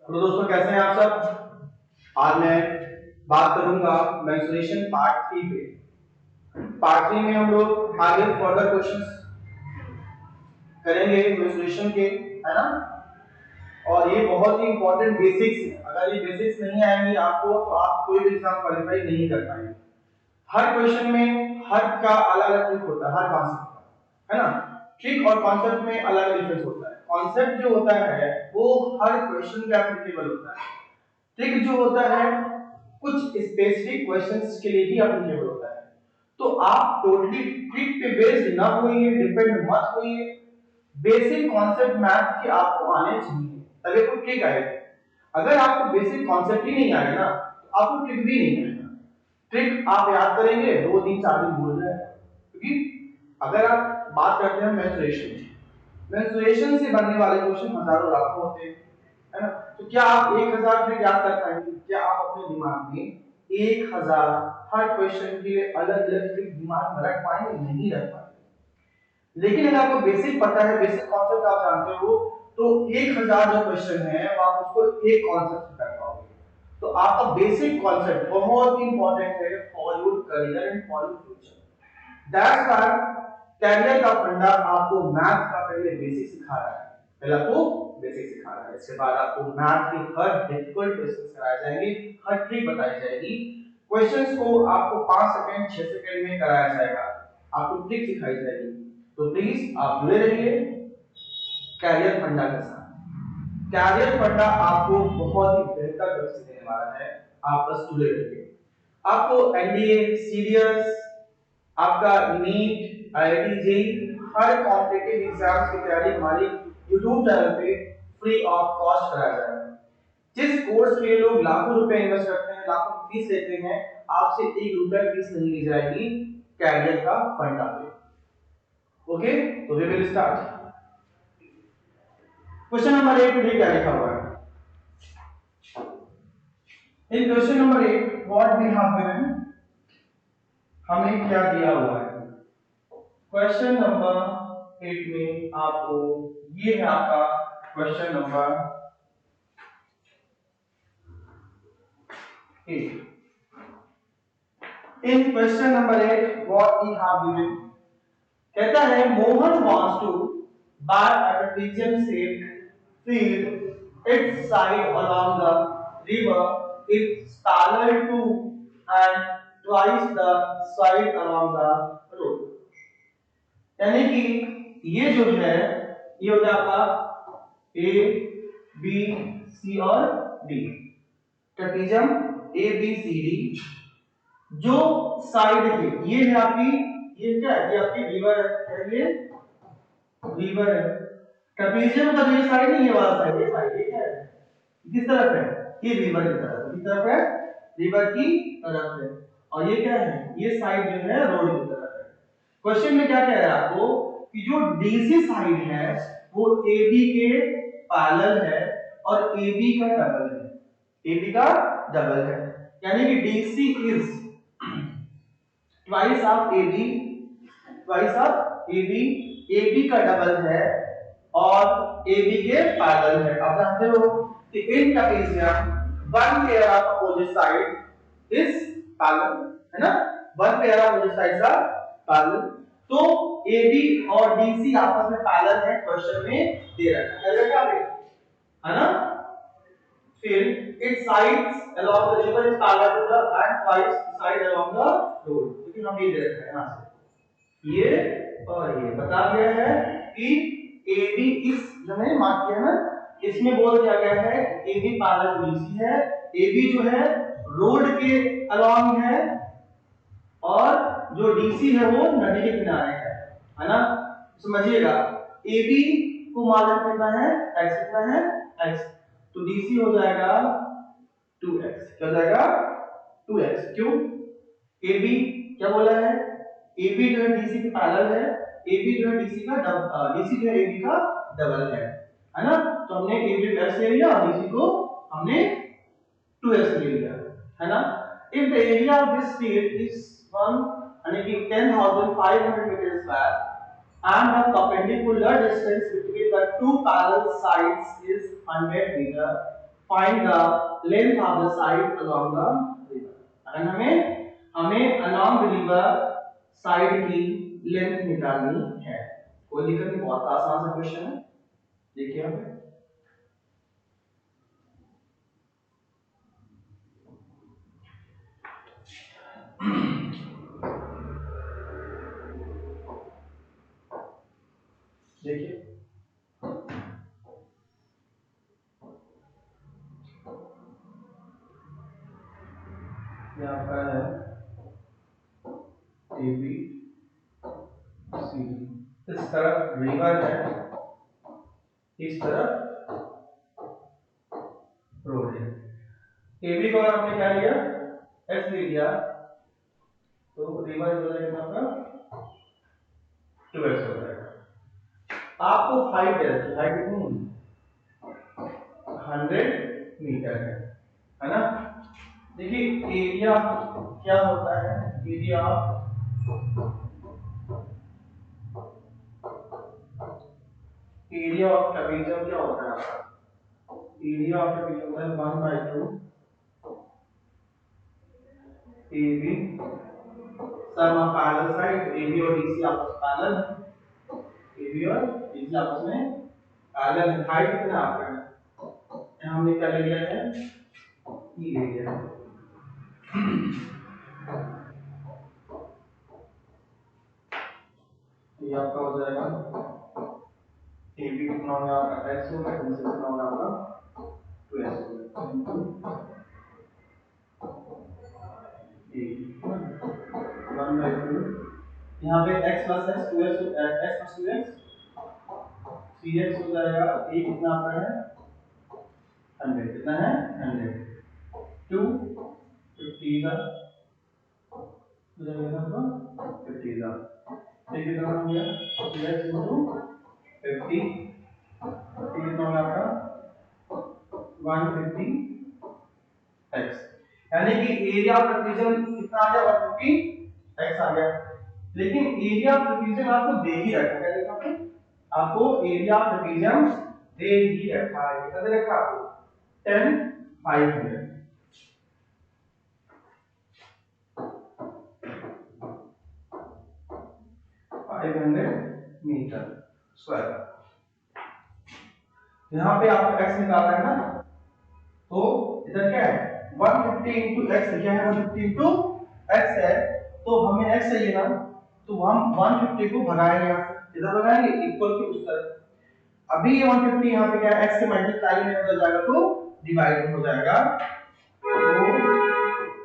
Hello दोस्तों, कैसे हैं आप सब। आज मैं बात करूंगा मेंसुरेशन पार्ट 3 पे। पार्ट 3 में हम लोग आगे फर्दर क्वेश्चंस करेंगे मेंसुरेशन के, है ना। और ये बहुत ही इंपॉर्टेंट बेसिक्स है। अगर ये बेसिक्स नहीं आएंगी आपको तो आप कोई भी एग्जाम क्वालिफाई नहीं कर पाएंगे। हर क्वेश्चन में हर का अलग अलग ट्रिक होता है, हर कॉन्सेप्ट का, है ना। ट्रिक और कॉन्सेप्ट में अलग डिफरेंस होता है। कॉन्सेप्ट जो होता है वो हर क्वेश्चन पे एप्लीकेबल होता है। ट्रिक जो होता है कुछ स्पेसिफिक क्वेश्चंस के लिए ही एप्लीकेबल होता है। तो आप टोटली ट्रिक पे बेस्ड ना होइए, डिपेंड मत होइए। बेसिक कॉन्सेप्ट मैथ के आपको आने चाहिए तभी आपको ट्रिक आएगी। अगर आपको बेसिक कॉन्सेप्ट ही नहीं आएगा ना तो आपको ट्रिक भी नहीं आएगा। ट्रिक आप याद करेंगे 2 3 4 दिन भूल जाएगा। क्योंकि अगर आप बात करते हैं मेंसुरेशन से बनने वाले क्वेश्चन हजारों लाखों होते हैं, है ना। तो क्या आप 1000 ट्रिक याद कर पाएंगे? क्या आप अपने दिमाग में 1000 हर क्वेश्चन के लिए अलग अलग ट्रिक दिमाग में रख पाएंगे? नहीं रख पाएंगे। लेकिन अगर आपको बेसिक पता है, बेसिक कॉन्सेप्ट आप जानते हो, तो 1000 जो क्वेश्चन है आप उसको एक कॉन्सेप्ट से कर पाओगे। तो आपका बेसिक कॉन्सेप्ट बहुत इंपॉर्टेंट है for your career and for your future. That's why career का फंडा आपको मैथ का पहले बेसिक सिखा रहा है। पहले आपको बेसिक सिखा रहा है, इसके बाद आपको मैथ के हर डिफिकल्ट क्वेश्चंस कराए जाएंगे, हर ट्रिक बताई जाएगी। क्वेश्चंस को आपको 5 सेकंड 6 सेकंड में कराया जाएगा, आपको ट्रिक सिखाई जाएगी। तो प्लीज आप जुड़े रहिए कैरियर फंडा के साथ। कैरियर फंडा आपको बहुत ही बेहतर कोर्स देने वाला है, आप बस जुड़े रहिए। आपको एनडीए, सीडीएस, आपका नीट, आईआईटी, जेईई हर कॉम्पिटिटिव एग्जाम्स की तैयारी हमारी यूट्यूब चैनल पे फ्री ऑफ कॉस्ट कराया जाएगा। जिस कोर्स के लिए लोग लाखों रुपए इन्वेस्ट करते हैं, लाखों फीस लेते हैं, आपसे 1 रुपया फीस नहीं ली जाएगी कैरियर का फंडा पे। ओके, तो we will start. Question number 1 पे क्या लिखा हुआ है? In question number 1 what we have given, हमें क्या दिया हुआ है? क्वेश्चन नंबर 8 में आपको ये है आपका question number 8। In question number 8 what we have given, कहता है Mohan wants to buy a trapezium shaped field its side along the river is parallel to and twice the side along the road। यानी कि ये जो है ये हो गया आपका ए बी सी और D, trapezium A B C D. जो साइड है ये है आपकी, ये क्या है? ये आपकी रिवर है, ये रिवर है। ट्रेपेजियम का जो ये साइड नहीं, ये वाला साइड, ये साइड ये क्या है? किस तरफ है? ये रिवर की तरफ। किस तरफ है? रिवर की तरफ है। और ये क्या है? ये साइड जो है रोड की तरफ है। क्वेश्चन में क्या कह रहा है आपको कि जो डीसी साइड है वो AB के पैरेलल है और AB का डबल है। AB का डबल है, यानी कि DC is twice of AB, twice of AB, AB का डबल है और AB के पैरेलल है। आप जानते हो कि in trapezium one pair of opposite side is parallel, है ना। One pair of opposite sides are parallel. तो AB और DC आपस में पैरेलल है, क्वेश्चन में दे रखा है क्या है ना। फिर its sides along the river is parallel to the and twice side along the road, क्योंकि हम ये दे रखा है यहां से, ये और ये बता दिया है कि AB इस जो है मार्क किया ना, इसमें बोल दिया गया है AB पैरेलल टू DC है। AB जो है रोड के अलोंग है और जो DC है वो नदी के किनारे है ना। समझिएगा AB को मालूम कितना है, x कितना है, x, तो DC हो जाएगा 2x। क्या हो जाएगा? 2x। क्यों? AB क्या बोला है? AB जो है DC के पैरेलल है, AB जो है DC का DC जो है AB का डबल है ना। तो हमने AB को x ले लिया और DC को हमने 2x ले लिया, है ना। If the area of this field is 1 यानी कि 10,500 metre square and the perpendicular distance between the two parallel sides is 100 meter, find the length of the side along the river. अगर हमें अलोंग रिवर साइड की length निकालनी है। कोई दिक्कत नहीं, बहुत आसान सा क्वेश्चन है। देखिए यहाँ पे देखिए ये आपका है ए बी सी डी। इस तरफ रिवर है, इस तरफ रोड है। ए बी को हमने क्या लिया, एक्स ले लिया, तो रिवर हो जाएगा आपका 2x हो जाएगा। आपको हाइट है, हाइट कितनी 100 मीटर है ना। देखिए एरिया क्या होता है, एरिया ऑफ ट्रेपेजियम क्या होता है आपका, एरिया ऑफ ट्रेपेजियम होता है 1/2 AB sum of parallel side. AB और DC आपस में पैरेलल है, AB और DC आपस में पैरेलल है। हाइट कितना आपका है, यहाँ हमने क्या ले लिया है, E ले लिया है। ये आपका हो जाएगा AB कितना होगा आपका x होगा, DC कितना होगा आपका 2x होगा इनटू AB 1/2। यहाँ पे x plus x 2x x plus 2x 3x हो जाएगा। a कितना आपका है 100, कितना है 100 2 50 का हो जाएगा आपका 50 का। ये कितना हो गया 2x इनटू 50 कितना होगा आपका 150 x, यानी कि एरिया ऑफ ट्रेपेजियम कितना आ गया 150 x आ गया। लेकिन एरिया ऑफ ट्रेपेजियम आपको दे ही रखा है, देखो पे आपको एरिया ऑफ ट्रेपेजियम दे ही रखा है। कितना दे रखा है आपको 10 500 मीटर स्क्वायर। यहाँ पे आपको x निकालना है ना, तो इधर क्या है 150 into x, क्या है 150 into x है, तो हमें x चाहिए ना, तो हम 150 को भगाएंगे यहाँ से, इधर भगाएंगे इक्वल की उस तरफ। अभी ये 150 यहाँ पे क्या है x से मल्टीप्लाई में हो जाएगा तो डिवाइड हो जाएगा, तो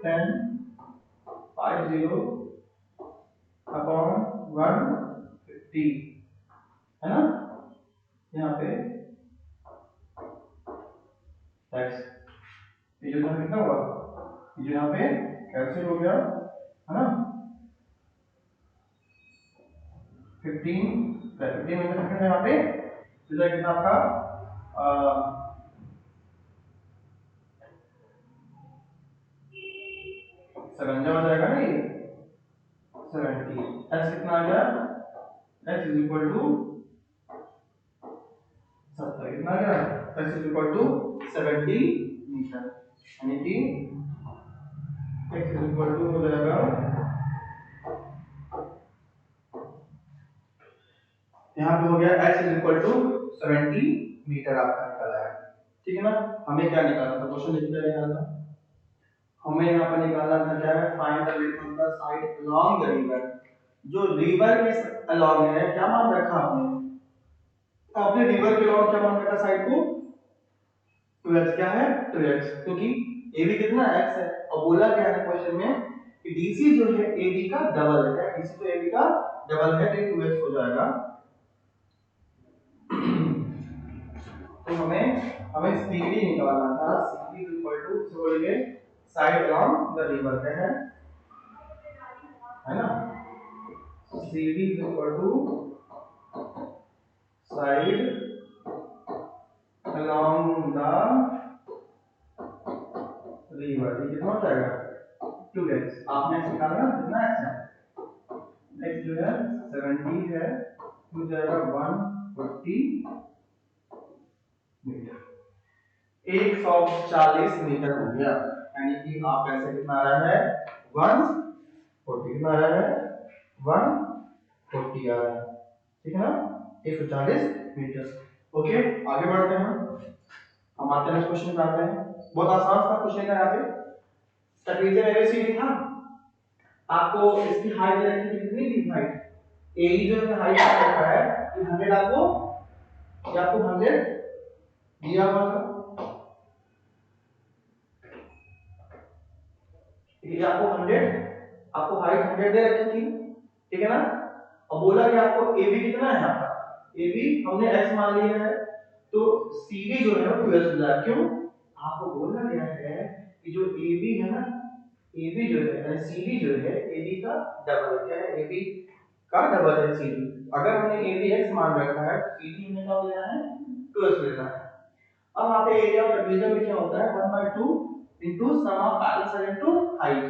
10 50 अपॉन 150 है ना। यहाँ पे x ये जो कितना हुआ, ये जो यहाँ पे कैंसिल हो गया है ना, 15 में रखना यहाँ पे, तो जाएगा कितना आपका 57 हो जाएगा ना, ये 70। x कितना आ गया, x इज इक्वल टू 70, कितना आ गया x is equal to 70 metre, यानी कि x इज इक्वल टू हो जाएगा, यहाँ पे हो गया x is equal to 70 metre आपका निकला है। ठीक है ना। हमें क्या निकालना था, क्वेश्चन लिख क्या निकालना था, हमें यहाँ पर निकालना था क्या है, find the length of the side along the river. जो रिवर के अलोंग है, क्या मान रखा आपने रिवर के अलोंग क्या मान रखा साइड को 2x, क्या है 2x, क्योंकि AB कितना x है, और बोला क्या है क्वेश्चन में कि DC जो है AB का डबल है, क्या DC तो AB का डबल है, तो 2x हो जाएगा। तो हमें CD निकालना था, CD इज इक्वल टू से बोलेंगे साइड अलोंग द रिवर है ना, CD is equal to side along the river, ये कितना हो जाएगा 2x। आपने निकाला ना कितना x है, x जो है 70 है, हो जाएगा 140 मीटर। 140 मीटर हो गया, यानी कि आप ऐसे कितना आ रहा है 140, कितना आ रहा है 140 आ रहा है, ठीक है ना 140 मीटर। ओके आगे बढ़ते हैं, हम आते हैं क्वेश्चन पे आते हैं। बहुत आसान सा क्वेश्चन है यहाँ पे। ट्रेपेजियम एबीसीडी था, आपको इसकी हाइट दे रखी है, कितनी थी हाइट एई जो है हाइट रखा है ये 100 आपको, ये आपको 100 दिया हुआ था, ये आपको 100, आपको हाइट 100 दे रखी थी, ठीक है ना। अब बोला कि आपको AB कितना है आपका, AB हमने x मान लिया है, तो CD जो है वो 2x मिला है। क्यों, आपको बोला गया है कि जो AB है ना, AB जो है CD जो है AB का डबल है, क्या है AB का डबल है CD। अगर हमने AB x मान रखा है तो CD हमने क्या लेना है 2x लेना है। अब यहाँ पे एरिया ऑफ ट्रेपेजियम में क्या होता है 1/2 into sum of parallel side into height.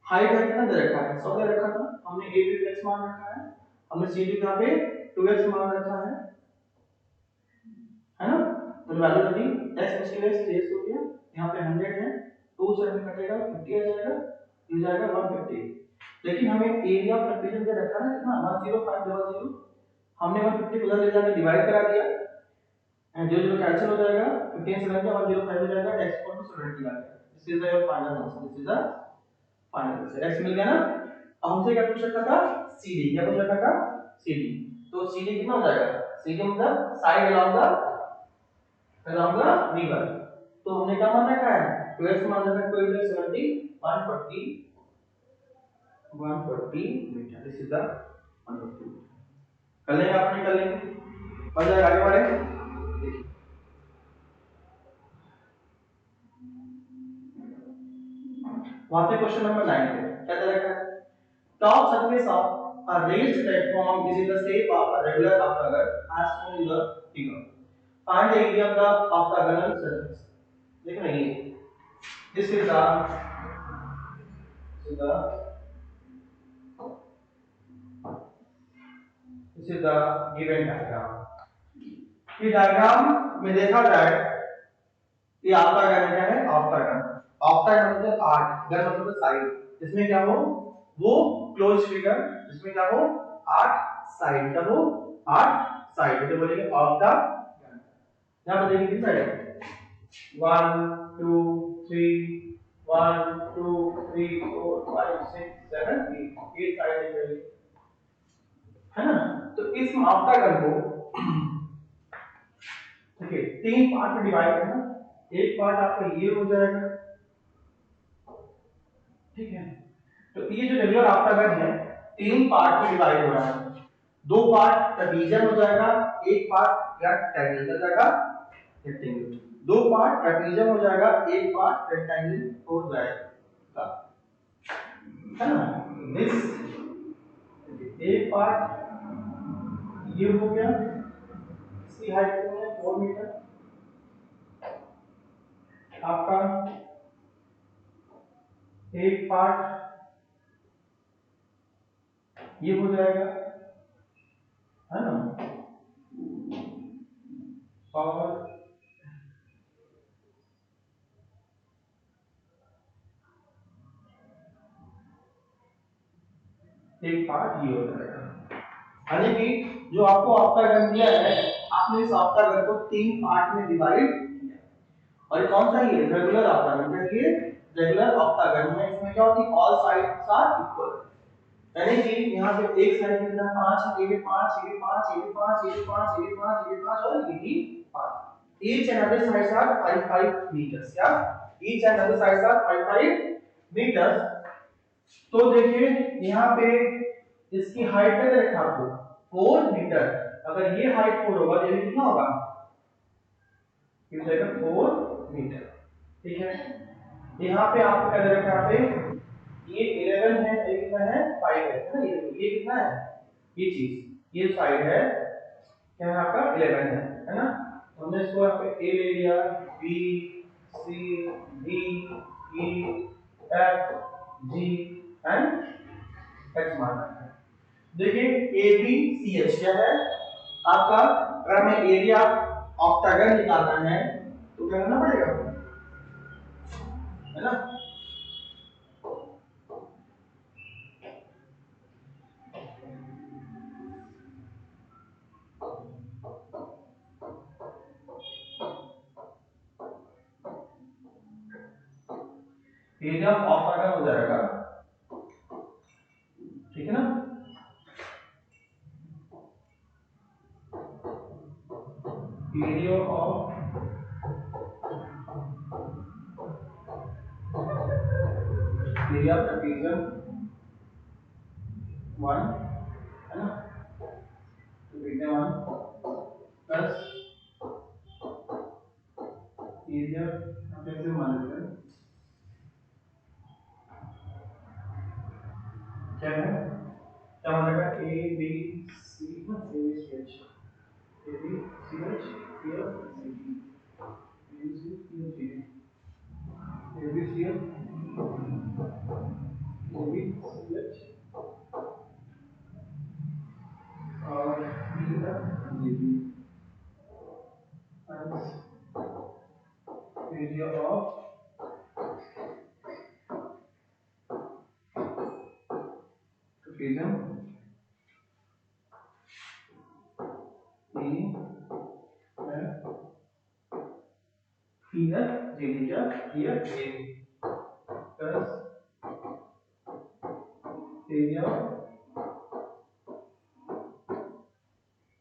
Height है कितना दे रखा है 100 दे रखा था, हमने a भी x मान रखा है, हमने c भी यहाँ पे 2x मान रखा है ना। तो वैल्यू रखी x मुश्किल है 6 हो गया, यहाँ पे 100 है 2 से हमें कटेगा 50 आ जाएगा, ये जाएगा 150। लेकिन हमें एरिया ऑफ ट्रेपेजियम दे रखा है कितना 10500, हमने 150 उधर ले जाकर डिवाइड करा दिया एंड 0 0 कैंसिल हो जाएगा, 15 से लेकर 105 हो जाएगा, x इक्वल टू 70 आ गया। This is your final answer, this is the final answer, x मिल गया ना। अब हमसे क्या पूछ रखा था CD, क्या पूछ रखा था CD, तो CD कितना हो जाएगा, CD मतलब साइड along the river, तो हमने क्या मान रखा है 2x मान रखा है, 2 into 70 140 metre, this is the 140। कर लेंगे आपने, कर लेंगे, बढ़ जाएगा आगे बढ़े। देखिए वहां पे क्वेश्चन नंबर 9 पे क्या दे रखा है, top surface of a raised platform is in the shape of a regular octagon as shown in the figure, find the area of the octagonal surface। देखो ना ये this is the given diagram। ये diagram में देखा जाए ये octagon क्या है, ऑक्टागन, ऑक्टागन मतलब 8, गन मतलब साइड, इसमें क्या हो वो क्लोज फिगर, इसमें क्या हो 8 साइड, क्या हो 8 साइड, तो बोलेंगे ऑक्टागन। यहां पर देखिए कितनी साइड है 1 2 3 1 2 3 4 5 6 7 8 साइड दिख रही है ना। तो इस ऑक्टागन को देखिए 3 पार्ट में डिवाइड है ना, एक पार्ट आपका ये हो जाएगा, ठीक है। तो ये जो रेगुलर ऑक्टागन है 3 पार्ट में डिवाइड हो रहा है, 2 पार्ट ट्रेपेजियम हो जाएगा, एक पार्ट रेक्टेंगल हो जाएगा, रेक्टेंगल 2 पार्ट ट्रेपेजियम हो जाएगा, एक पार्ट रेक्टेंगल हो जाएगा, है ना। दिस एक पार्ट ये हो गया, इसकी हाइट कितनी है 4 मीटर, आपका एक पार्ट ये हो जाएगा, है ना, और एक पार्ट ये हो जाएगा, यानी कि जो आपको ऑक्टागन दिया है आपने इस ऑक्टागन को 3 पार्ट में डिवाइड किया, और कौन सा ये रेगुलर ऑक्टागन है, ये रेगुलर ऑक्टागन है, इसमें क्या होती है ऑल साइड्स आर इक्वल, यानी कि यहां पे एक साइड कितना 5 है, ये भी 5 ये भी 5 ये भी 5 ये भी 5 ये भी 5 ये भी 5 और ये भी 5, each and other sides are 5 metres, क्या each and other sides are 5 metres. तो देखिए यहाँ पे इसकी हाइट क्या दे रखा आपको 4 मीटर, अगर ये हाइट 4 होगा तो ये कितना होगा, ये जाएगा 4 मीटर, ठीक है। यहाँ पे आपको क्या दे रखा है, ये 11 है, ये कितना है 5 है ना, ये कितना है ये चीज, ये साइड है क्या है आपका 11 है ना। हमने इसको यहाँ पे ए ले लिया, B C D E F G and X माना है। देखिए ए बी सी एच क्या है आपका, अगर हमें एरिया ऑक्टागन निकालना है तो क्या करना पड़ेगा, है ना। एरिया ऑफ का हो जाएगा, ठीक है ना। एरिया ऑफ ट्रेपेजियम 1, है ना, ट्रेपेजियम 1 प्लस एरिया ट्रेपेजियम 1 क्या है, क्या हो जाएगा, A B C H, A B C H here C D, A B C here C D, A B C H, A B C H और B F G B and area of trapezium E F here area here A plus area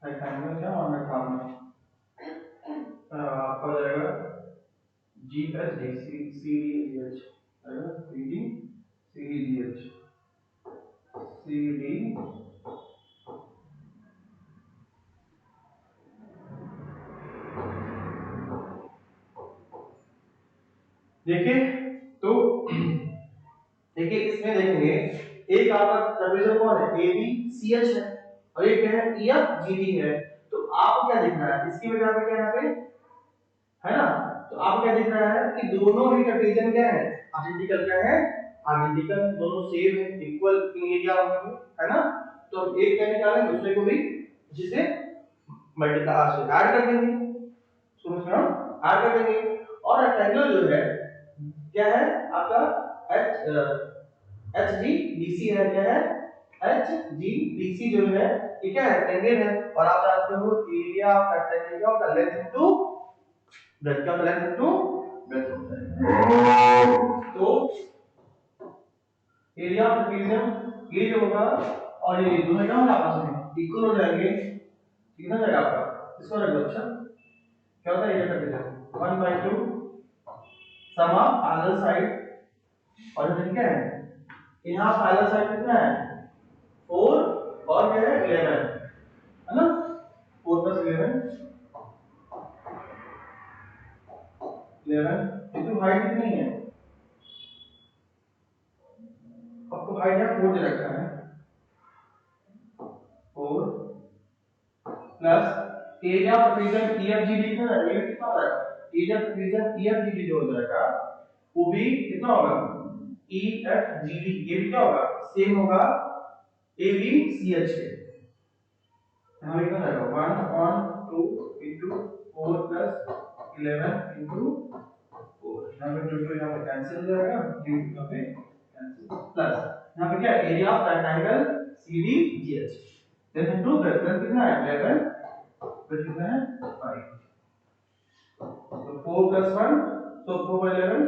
rectangle क्या मान रखा आपने, आपका हो जाएगा G plus D C D G H, आएगा C D C D G H C D। देखिए तो देखिए इसमें देखेंगे एक आपका ट्रेपेजियम कौन है, ए बी सी एच है और एक क्या है, ई एफ जी डी है। तो आपको क्या दिख रहा है, इसकी वजह पे क्या यहाँ पे, है ना। तो आपको क्या दिख रहा है कि दोनों ही ट्रेपेजियम क्या है, आइडेंटिकल, क्या है, आइडेंटिकल, दोनों सेम है, इक्वल इन एरिया होंगे, है ना। तो हम एक क्या निकालेंगे, दूसरे को भी जिसे मल्टीप्लाई से ऐड कर देंगे, समझ में, हम ऐड कर देंगे। और रेक्टेंगल जो है क्या है आपका H H G D C है, क्या है एच जी डी सी जो है ये क्या है, रेक्टेंगल है। और आप जानते हो एरिया ऑफ रेक्टेंगल क्या होता है, लेंथ इनटू ब्रेथ, क्या होता है, लेंथ इनटू ब्रेथ होता है। तो एरिया ऑफ ट्रेपेजियम ये जो होगा और ये दोनों क्या होंगे आपस में इक्वल हो जाएंगे, कितना जाएगा आपका, इसको रख दो। अच्छा क्या होता है area trapezium 1/2 sum of parallel side, और ये क्या है, यहाँ पैरेलल साइड कितना है 4 और क्या है 11, है ना, 4 + 11 इनटू हाइट कितनी है, आपको हाइट यहाँ 4 दे रखा है, 4 plus area of trapezium EFGD कितना है, ये कितना होगा, एरिया ऑफ ट्रेपेजियम EFGD जो हो जाएगा वो भी कितना होगा, EFGD, ये भी क्या होगा, सेम होगा ABCH के। यहाँ पे कितना आएगा 1/2 into 4 plus 11 into 4, यहाँ पे 2 यहाँ पे कैंसिल हो जाएगा, यहाँ पे कैंसिल, प्लस यहाँ पे क्या area of rectangle CDGH, then into breadth कितना है 11, ब्रेथ कितना है 5, तो 4 + 1, so 4/11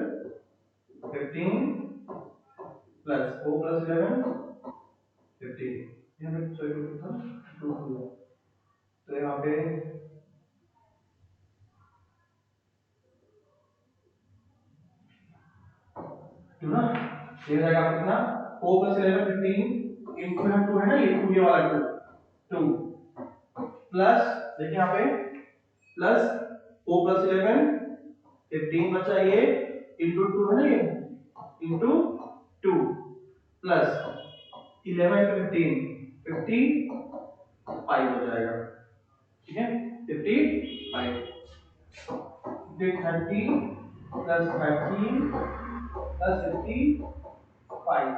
15 plus 4 + 11 15, यहाँ पे सॉरी कितना 2 हुआ, तो यहाँ पे टू ना, ये जाएगा कितना 4 + 11 15 इनटू यहाँ 2 है ना, ये 2 ये वाला 2 प्लस देखिए यहाँ पे प्लस 4 + 11 15 बचा ये इनटू 2 है ना, ये इनटू 2 प्लस 11 × 15 55 हो जाएगा, ठीक है 55, फिर 30 + 13 + 55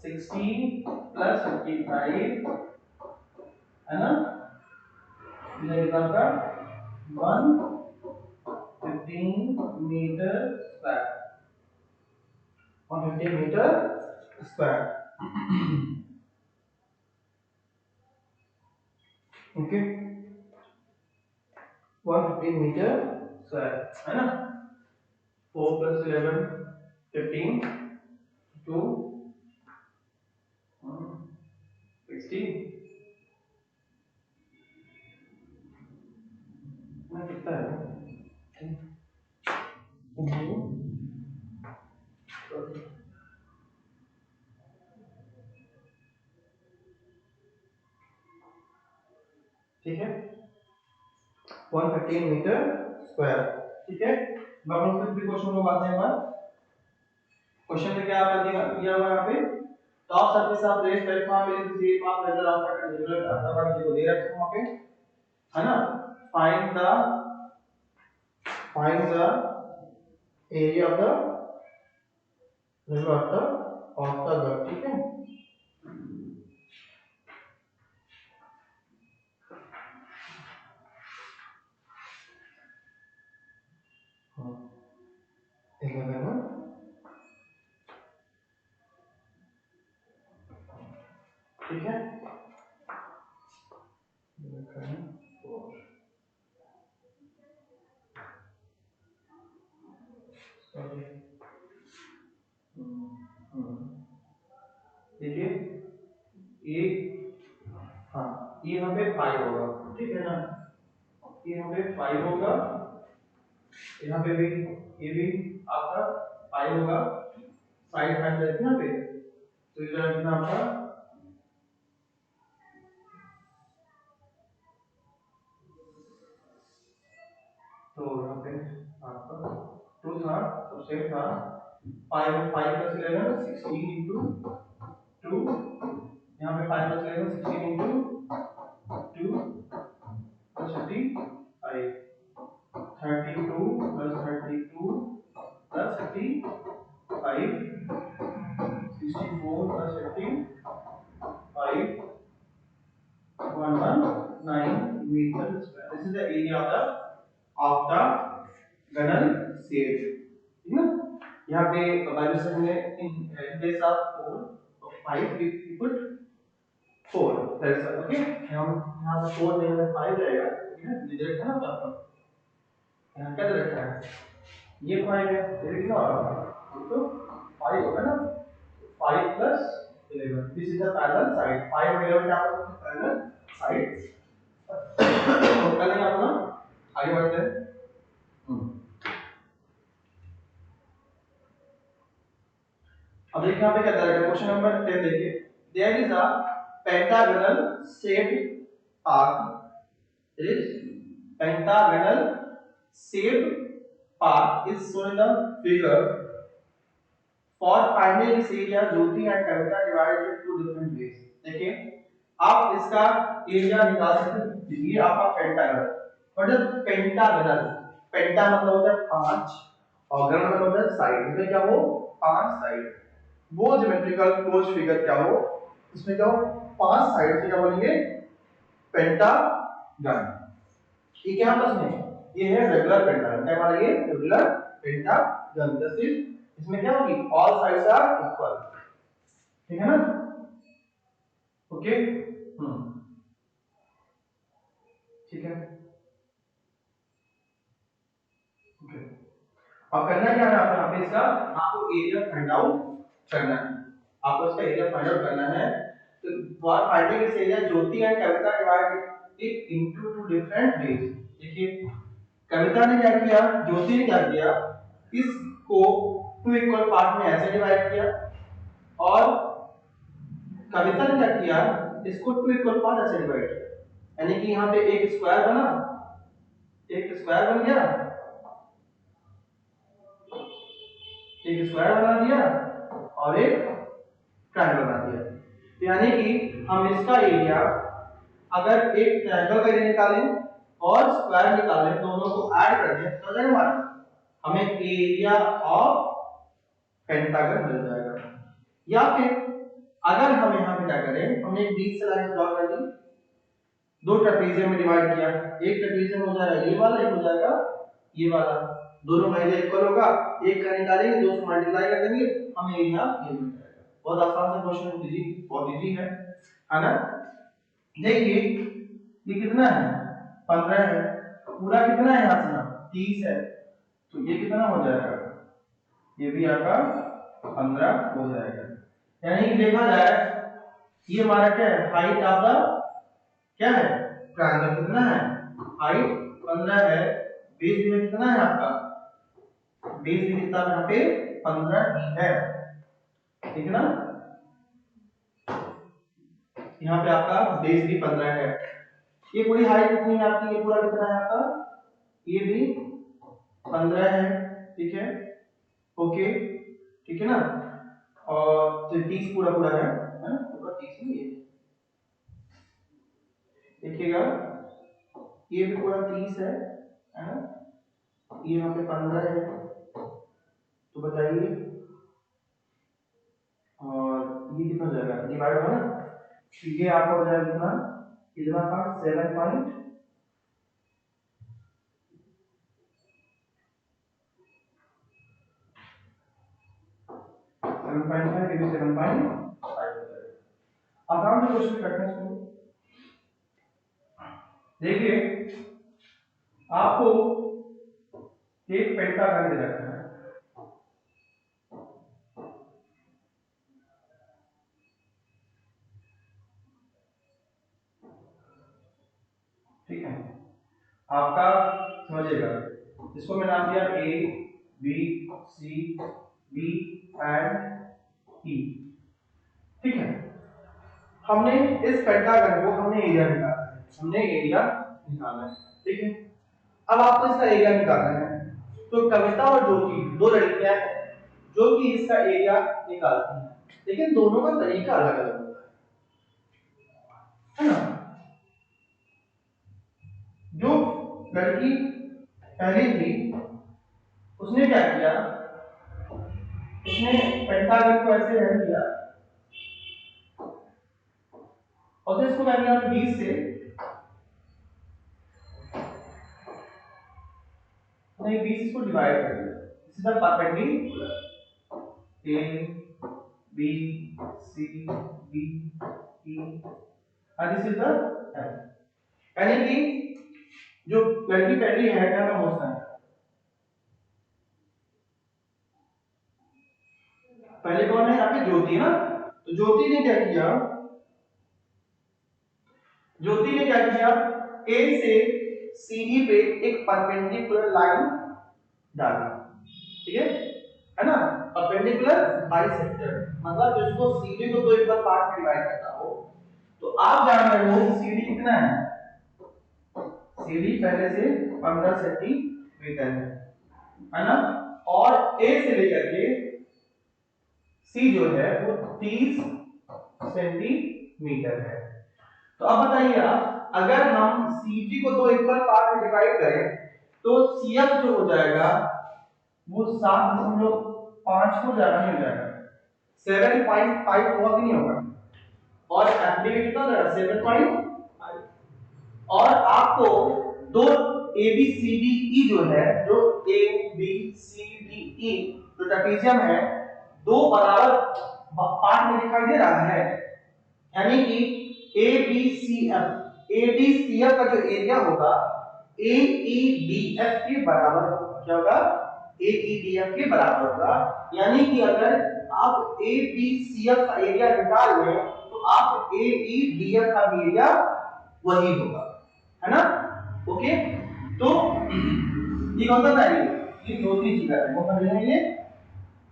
16 + 55, है ना, ये आपका 1 metre square, 115 metre square. Okay, 115 metre square है ना। 4 + 11 15 2 16 ना कितना है? ठीक है, 115 मीटर स्क्वायर। ठीक है, अब हम लोग फिर क्वेश्चन को आते हैं। क्वेश्चन में क्या दिया हुआ है यहाँ पे, top surface of race platform is the shape of regular object regular object को दे रखे हैं वहां पे, है ना। Find the area of the regular of the curve. ठीक है, ठीक है, देखिए एक, हाँ ये यहाँ पे 5 होगा, ठीक है ना, ये यहाँ पे 5 होगा, यहाँ पे भी ये भी आपका 5 होगा, साइड फाइंड करके यहाँ पे, तो इधर कितना आपका, तो यहाँ पे आपका 2 था, तो सेम था, 5 + 11 16 into 2, यहाँ पे 5 + 11 16 into 2 + 35, 32 + 32 + 35, 64 + 55, 119 meter square. This is the area of the octagonal shape. ठीक है, यहाँ पे वाइब्रेशन में in place of 4 or 5 we put 4, that's all. Okay, हम यहाँ पे 4 नहीं में 5 रहेगा, ठीक है, डिरेक्ट है ना, तो आपका यहाँ क्या डिरेक्ट है, ये 5 है, ये कितना होगा, तो 5 होगा ना, 5 + 11, this is the parallel side, 5 और 11 क्या होगा, parallel side। करेंगे अपना, आगे बढ़ते हैं। अब देखिए यहाँ पे क्या दे रखा है, क्वेश्चन नंबर 10 देखिए, there is a pentagonal shaped arc, is pentagonal shaped arc is shown in the figure for finding its area Jyoti and Kavita divided into two different ways। देखिए आप इसका एरिया निकाल सकते हैं, ये आपका पेंटागन, और जब पेंटागनल, पेंटा मतलब होता है 5 और गन मतलब होता है साइड, इसमें क्या हो 5 साइड, वो ज्योमेट्रिकल क्लोज फिगर क्या हो, इसमें क्या हो 5 साइड से क्या बनेंगे पेंटागन। ये क्या आपस में, ये है रेगुलर पेंटागन, क्या हमारा ये रेगुलर पेंटागन, जस्ट इसमें क्या होगी ऑल साइड्स आर इक्वल, ठीक है ना। ओके, ठीक है, ओके, अब करना क्या है आपको, यहाँ पे इसका आपको एरिया फाइंड आउट करना है, आपको इसका एरिया फाइंड आउट करना है। तो for finding it's area Jyoti and Kavita divide it into two different ways. देखिए कविता ने क्या किया, ज्योति ने क्या किया, इसको टू इक्वल पार्ट में ऐसे डिवाइड किया, और कविता ने क्या किया, इसको टू इक्वल पार्ट ऐसे डिवाइड किया, यानी कि यहाँ पे एक स्क्वायर बना, एक स्क्वायर बन गया, एक स्क्वायर बना दिया और एक ट्रायंगल बना दिया। तो यानी कि हम इसका एरिया अगर एक ट्रायंगल का एरिया निकालें और स्क्वायर निकालें, दोनों को ऐड कर दें तो क्या हमारा हमें एरिया ऑफ पेंटागन मिल जाएगा। या फिर अगर हम यहाँ पे क्या करें, हमने एक बीच से लाइन ड्रॉ कर दी, दो ट्रेपेजियम में डिवाइड किया, एक ट्रेपेजियम हो जाएगा ये वाला, एक हो जाएगा ये वाला, दोनों का एरिया इक्वल होगा, एक का निकालेंगे, दो से मल्टीप्लाई कर देंगे, हमें एरिया ये मिल जाएगा। बहुत आसान सा क्वेश्चन है जी, बहुत इजी है ना। देखिए ये कितना है, 15 है, पूरा कितना है यहाँ से ना 30 है, तो ये कितना हो जाएगा, ये भी आपका 15 हो जाएगा। यानी कि देखा जाए ये हमारा क्या है, हाइट आपका क्या है, ट्रायंगल कितना है, हाइट 15 है, बेस में कितना है आपका, बेस भी कितना यहाँ पे 15 ही है, ठीक है ना। यहाँ पे आपका बेस भी 15 है। ये पूरी हाइट कितनी है आपकी, ये पूरा कितना है आपका, ये भी 15 है, ठीक है, ओके, ठीक है ना। और 30 पूरा पूरा है ना, पूरा 30 ही है, देखिएगा ये भी पूरा 30 है ना, ये यहाँ पे 15 है, तो बताइए, और ये कितना हो जाएगा, डिवाइड होगा ना, तो ये आपका हो जाएगा कितना, कितना का 7.5, ये भी 7.5। आसान से क्वेश्चन करते हैं इसको। देखिए आपको एक पेंटागन दे रखा है, ठीक है, आपका समझिएगा, इसको मैं नाम दिया A B C B and E, ठीक है। हमने इस पेंटागन को हमने एरिया निकाला है, हमने एरिया निकाला है, ठीक है। अब आपको इसका एरिया निकालना है, तो कविता और ज्योति दो लड़कियां हैं जो कि इसका एरिया निकालती हैं, लेकिन दोनों का तरीका अलग अलग होता है ना। जो लड़की पहली थी उसने क्या किया, उसने पेंटागन को ऐसे रख दिया और फिर इसको क्या किया, 20 से नहीं 20 इसको डिवाइड कर दिया, this is the perpendicular A B C D E and this is the F, यानी कि जो लड़की पहली है क्या नाम उसका, पहले कौन है यहाँ पे, ज्योति ना, तो ज्योति ने क्या किया, ज्योति ने क्या किया, ए से सीडी पे एक परपेंडिकुलर लाइन डाला, ठीक है ना, परपेंडिकुलर बाइसेक्टर, मतलब जिसको सीडी को दो इक्वल पार्ट में डिवाइड करता हो। तो आप जान रहे हो सीडी कितना है, सीडी पहले से 15 सेंटीमीटर है ना, और ए से लेकर के सी जो है वो 30 सेंटीमीटर है। तो अब बताइए आप, अगर हम सीजी को दो इक्वल पार्ट में डिवाइड करें तो सीएफ जो हो जाएगा वो 7.5 हो जाएगा, नहीं हो जाएगा 7.5 होगा कि नहीं होगा, और एफडी में कितना हो जाएगा 7.5, और आपको दो ए बी सी डी ई जो है, जो ए बी सी डी ई जो ट्रेपेजियम है, दो बराबर पार्ट में दिखाई दे रहा है, यानी कि A B C F, A D C F का जो एरिया होगा ए ई डी एफ के बराबर होगा, क्या होगा, ए ई डी एफ के बराबर होगा। यानी कि अगर आप ए बी सी एफ का एरिया निकाल लें तो आप ए ई डी एफ का भी एरिया वही होगा, है ना, ओके। तो ये कौन सा था, ये ज्योति जी का है, कौन सा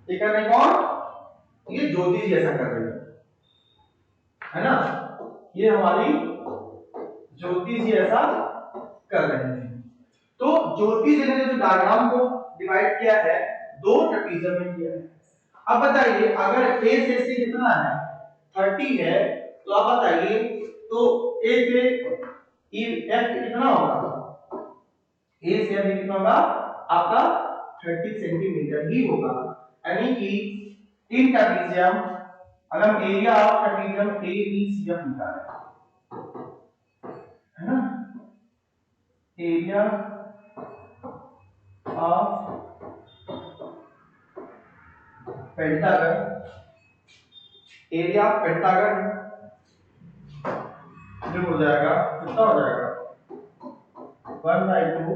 ये कर रहे कौन, ये ज्योति जी ऐसा कर रहे है ना, ये हमारी ज्योति जी ऐसा कर रहे हैं। तो ज्योति जी ने जो डायग्राम को डिवाइड किया है दो ट्रेपेजियम में किया है। अब बताइए अगर ए से सी कितना है 30 है, तो आप बताइए तो ए से ई एफ कितना होगा, ए से एफ कितना होगा आपका 30 सेंटीमीटर ही होगा। यानी कि इन ट्रेपेजियम, अगर हम area of trapezium A B C F निकालें, है ना, area of pentagon, area of pentagon जो हो जाएगा कितना हो जाएगा 1/2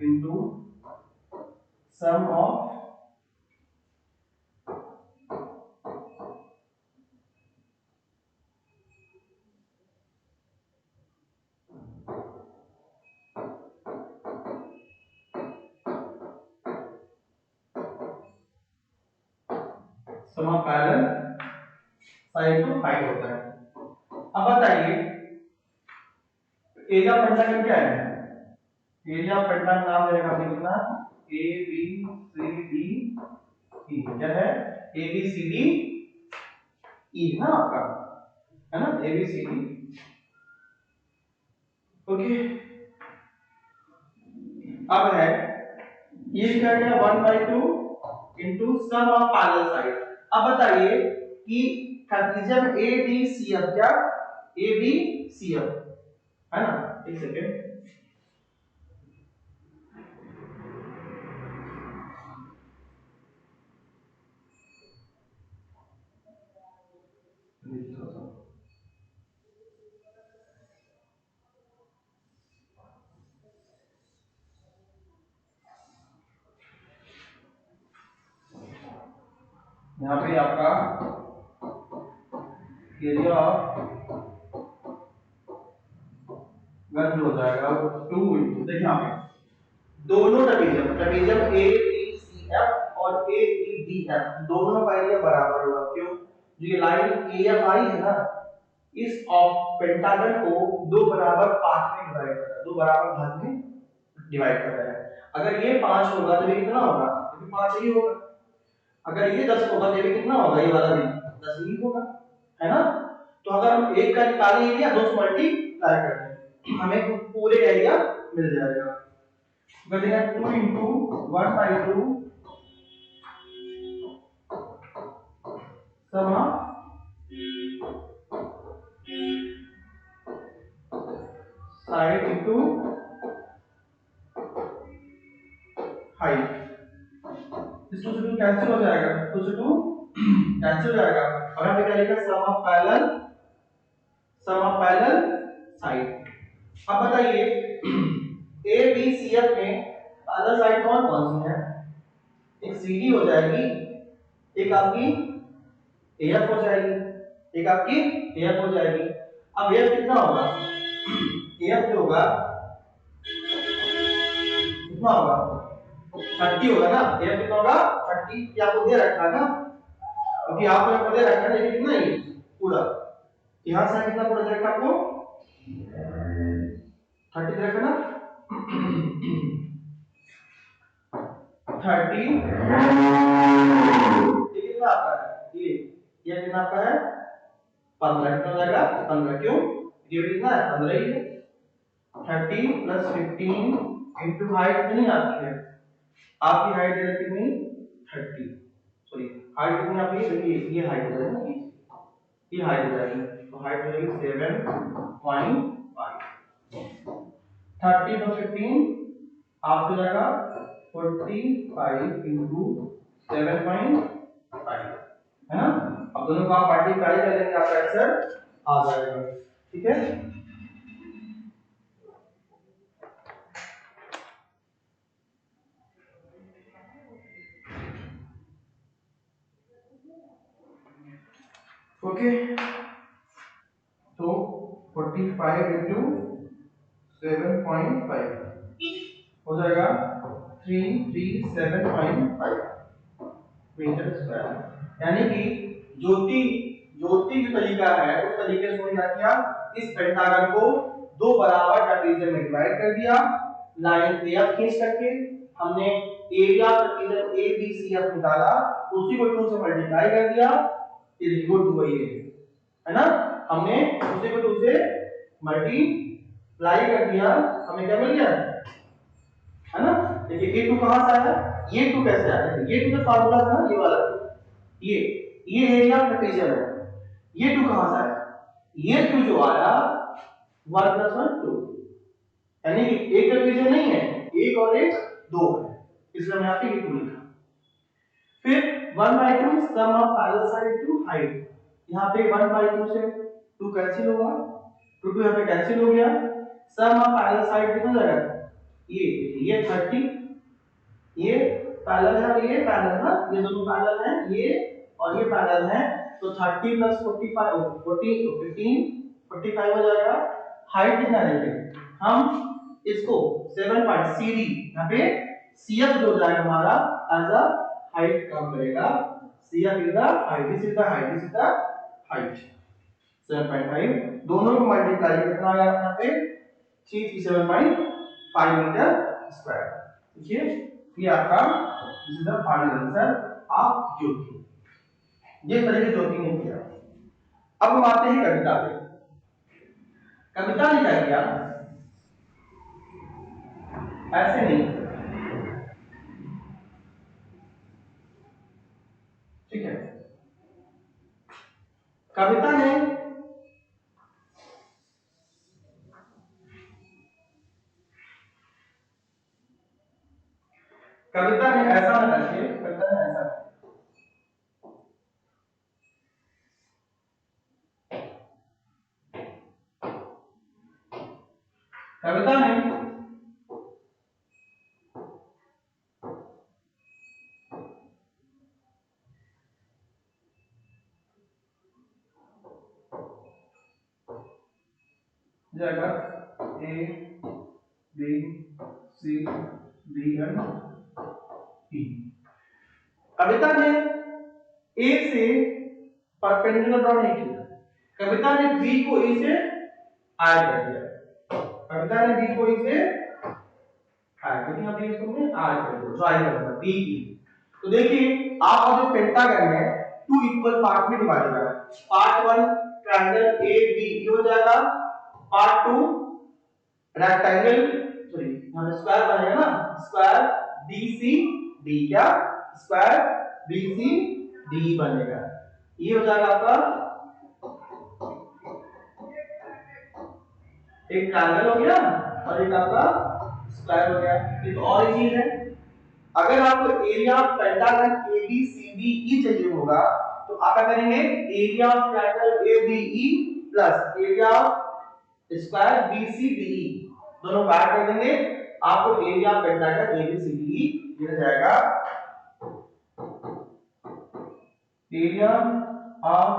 into sum of parallel side to height होता है। अब बताइए एरिया ऑफ पेंटागन क्या है? एरिया ऑफ पेंटागन नाम देने का कितना ए बी सी डी ई क्या है ए बी सी डी ई ना आपका है ना A B C D. Okay अब है ये क्या गया 1/2 into sum of parallel side. अब बताइए कि trapezium A B C F क्या ए बी सी एफ है ना। एक सेकेंड यहाँ पे आपका एरिया ऑफ गन हो जाएगा 2 इंटू देखिए यहाँ पे दोनों trapezium A B C F और ए ई डी एफ दोनों का एरिया बराबर होगा। क्यों? जो ये लाइन ए एफ आई है ना इस ऑफ पेंटागन को दो बराबर पार्ट में डिवाइड कर रहा है, दो बराबर भाग में डिवाइड कर रहा है। अगर ये 5 होगा तो ये कितना होगा? ये भी 5 ही होगा। अगर ये 10 होगा तो ये कितना होगा? ये वाला भी 10 ही होगा है ना। तो अगर हम एक का निकालें एरिया 2 से मल्टीप्लाई कर दें हमें पूरे एरिया मिल जाएगा। गदेगा 2 into 1/2 sum side into height. इस 2 से 2 कैंसिल हो जाएगा, 2 से 2 कैंसिल हो जाएगा और हम क्या लिखेंगे सम ऑफ पैरेलल साइड। अब बताइए ए बी सी एफ में पैरेलल साइड कौन कौन सी है? एक सी डी हो जाएगी, एक आपकी ए एफ हो जाएगी, एक आपकी ए एफ हो जाएगी। अब ए एफ कितना होगा? ए एफ जो होगा कितना होगा 30 होगा ना। ए एफ कितना होगा 30 क्या आपको दे रखा है ना क्योंकि आपको दे रखा है लेकिन कितना ही पूरा यहां से कितना पूरा दे रखा आपको 30 दे रखा ना 30 ये कितना आपका है ये कितना आपका है 15 कितना हो जाएगा 15 क्यों ये कितना है 15 ही है 30 प्लस 15 इनटू हाइट कितनी आती है आपकी हाइट है कितनी 30 सॉरी हाइट कितनी आपकी देखिए ये हाइट हो जाएगी ये हाइट हो जाएगी तो हाइट हो जाएगी 7.5 30 प्लस 15 आपको जाएगा 45 इंटू 7.5 है ना। अब दोनों का आप मल्टीप्लाई कर लेंगे आपका आंसर आ जाएगा। ठीक है ओके तो 45 इंटू 7.5 हो जाएगा 337.5 मीटर स्क्वायर। यानी कि ज्योति ज्योति जो तरीका है उस तरीके से क्या किया इस पेंटागन को दो बराबर ट्रापेजियम में डिवाइड कर दिया लाइन एफ खींच करके हमने area trapezium A B C F निकाला उसी को 2 से मल्टीप्लाई कर दिया ये इक्वल टू वही है ना। हमने उसी को 2 से मल्टीप्लाई कर दिया हमें क्या मिल गया है ना। देखिए a2 कहां से आया ये 2 कैसे आया ये 2 का फार्मूला था ये वाला ये एरिया ऑफ ट्रापेजियम है ये 2 कहां से आया ये 2 जो आया 1 + 1 2 यानी कि एक ट्रापेजियम नहीं है एक और एक 2 है इसलिए मैं यहाँ पे ये 2 लिखा। फिर 1/2 sum of parallel side to height, यहाँ पे 1/2 से 2 कैंसिल होगा, 2 यहाँ पे कैंसिल हो गया। सम ऑफ पैरेलल साइड कितना हो जाएगा, ये 30, ये पैरेलल है और ये पैरेलल है, ये दोनों पैरेलल हैं, ये और ये पैरेलल है, तो 30 + 45 45 हो जाएगा। हाइट कितना देखेंगे हम इसको 7 CD, यहाँ पे CF जो जाएगा हमारा एज अ हाइट काम करेगा, CF is the height, this is the height, this is the height 7.5, दोनों को मल्टीप्लाई कितना आ गया यहाँ पे 337.5 मीटर स्क्वायर। ठीक है, ये आपका this is the final answer of Jyoti. ये तरह की ज्योति ने किया। अब हम आते हैं कविता पे। कविता ने क्या किया, ऐसे नहीं, ठीक है, कविता ने ऐसा न करके, कविता ने ऐसा, कविता ने जगह A B C D and E, कविता ने A से परपेंडिकुलर ड्रॉ नहीं किया, कविता ने B को E से ऐड कर दिया, कविता ने B को E से ऐड कर दिया, इसको हमने ऐड कर दिया, ज्वाइन कर दिया B की। तो देखिए आपका जो पेंटागन है 2 इक्वल पार्ट में डिवाइड है, पार्ट 1 ट्रायंगल AB हो जाएगा, पार्ट 2 रेक्टेंगल, सॉरी यहाँ पे स्क्वायर बनेगा ना, स्क्वायर BCD, क्या स्क्वायर BCD बनेगा, ये हो जाएगा आपका एक ट्रायंगल हो गया और एक आपका स्क्वायर हो गया। ये तो और इजी है। अगर आपको एरिया ऑफ पेंटागन ABCDE चाहिए होगा तो आप क्या करेंगे, area of triangle ABE plus area of square BCDE दोनों को ऐड कर देंगे, आपको एरिया ऑफ पेंटागन ABCDE मिल जाएगा। एरिया ऑफ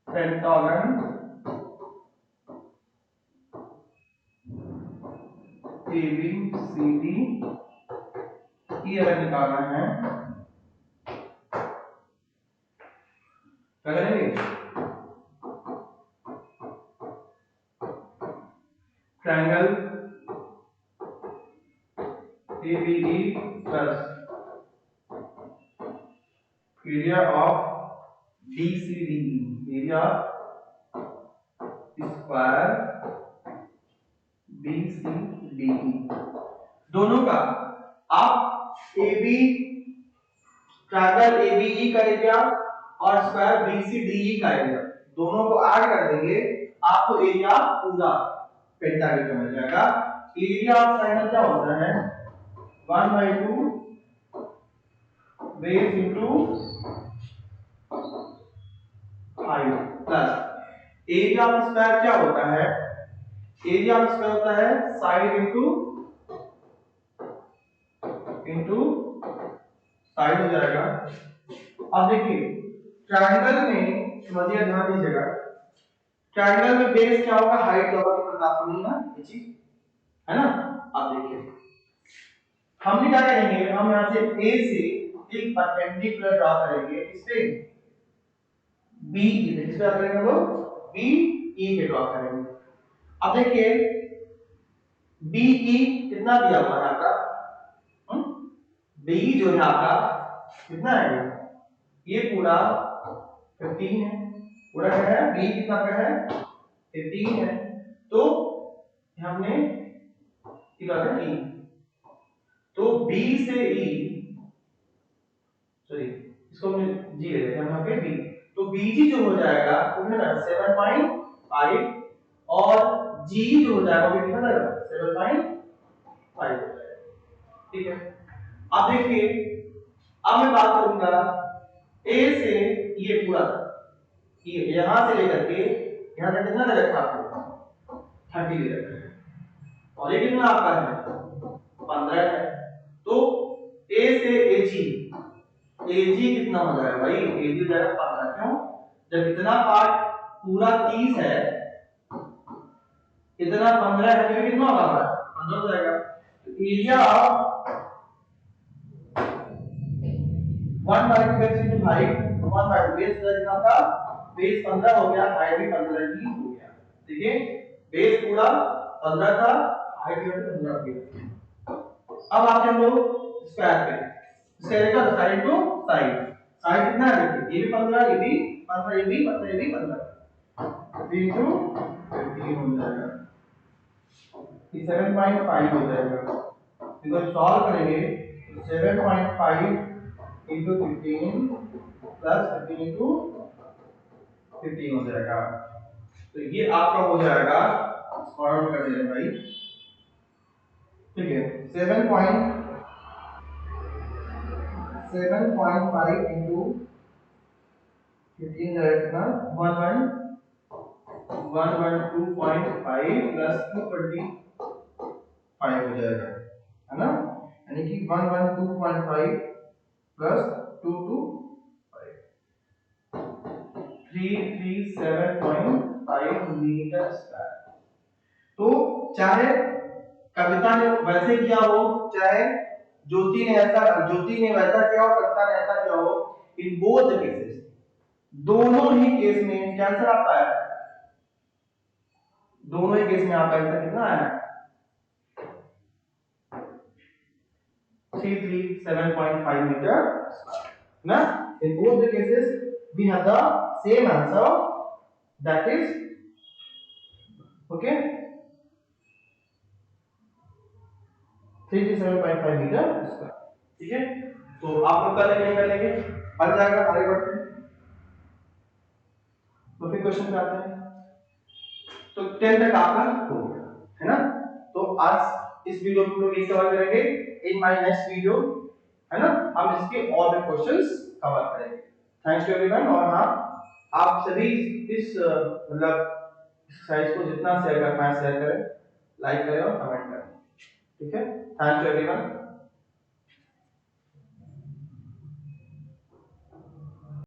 पेंटागन ABCD की अगर निकालना है क्या करेंगे, triangle ABE plus area of BCDE, area square BCDE, दोनों का आप AB ट्रायंगल ABE का एरिया और स्क्वायर BCDE का एरिया दोनों को ऐड कर देंगे, आपको एरिया पूरा पेंटागन का मिल जाएगा। एरिया ऑफ ट्रायंगल क्या होता है, 1/2 base into height plus area of square क्या होता है, एरिया ऑफ स्क्वायर होता है साइड इनटू साइड हो जाएगा। अब देखिए ट्रायंगल में समझिए, ध्यान दीजिएगा, ट्रायंगल में बेस क्या होगा, हाइट होगा, तो पता आपको नहीं ना ये चीज है ना। अब देखिए हमने क्या करेंगे, हम यहां से A से एक परपेंडिकुलर ड्रा करेंगे, इस पे BE, इस पे क्या करेंगे हम लोग BE पे ड्रा करेंगे। अब देखिए BE कितना दिया हुआ है आपका, BE जो है आपका कितना है, ये पूरा 15 है, पूरा क्या है BE कितना का है 15 है, तो हमने कितना है E, तो B से E, सॉरी इसको हमने G ले लेते हैं यहाँ पे B, तो BG जो हो जाएगा वो है ना 7.5 और G जो हो जाएगा वो कितना हो जाएगा 7.5 हो जाएगा। ठीक है। अब देखिए, अब मैं बात करूंगा ए से ये पूरा, ये यहां से लेकर के यहां तक कितना दे रखा आपको 30 दे रखा है, और ये कितना आपका है 15 है। तो ए से एजी, एजी कितना हो जाएगा भाई, एजी हो जाएगा 15। क्यों, जब इतना पार्ट पूरा 30 है, इतना 15 है, तो कितना होगा हमारा 15 हो जाएगा। तो area of 1 by 2 x into हाइट, 1 बाय 2 बेस कितना था, बेस 15 हो गया, हाइट भी 15 ही हो गया। ठीक है, बेस पूरा 15 था, हाइट भी 15 हो गया। अब आते हम लोग स्क्वायर पे, स्क्वायर का साइड टू साइड, साइड कितना है देखिए, ये भी 15, ये भी 15, ये भी 15, ये भी 15, 3 टू 15 हो जाएगा, ये 7.5 हो जाएगा। इसको सॉल्व करेंगे तो 7.5 into 15 प्लस 15 into 15 हो जाएगा। तो ये आपका हो जाएगा, सॉल्व कर देंगे भाई। ठीक है, 7.5 into 15 कितना 112.5 प्लस 225 हो जाएगा, है ना, यानी कि 112.5 प्लस 225, 337.5 मीटर स्क्वायर। तो चाहे कविता ने वैसे किया हो, चाहे ज्योति ने वैसा किया हो, कविता ने ऐसा किया हो, इन बोथ केसेस, दोनों ही केस में क्या आंसर आपका है, दोनों ही केस में आपका आंसर कितना है 337.5 meter ना। In both the cases we have the same answer, that is okay 337.5 meter square। ठीक है, तो आप लोग कर लेंगे बन जाएगा, आगे बढ़ते हैं। तो फिर क्वेश्चन पे आते हैं। तो 10 तक आपका हो गया, है ना। तो आज इस वीडियो में हम लोग ये कवर करेंगे, इन माय नेक्स्ट वीडियो, है ना, हम इसके और भी क्वेश्चंस कवर करेंगे। Thanks to everyone. और हाँ, आप सभी इस मतलब एक्सरसाइज को जितना शेयर करना है शेयर करें, लाइक करें और कमेंट करें। ठीक है, थैंक्स टू एवरीवन।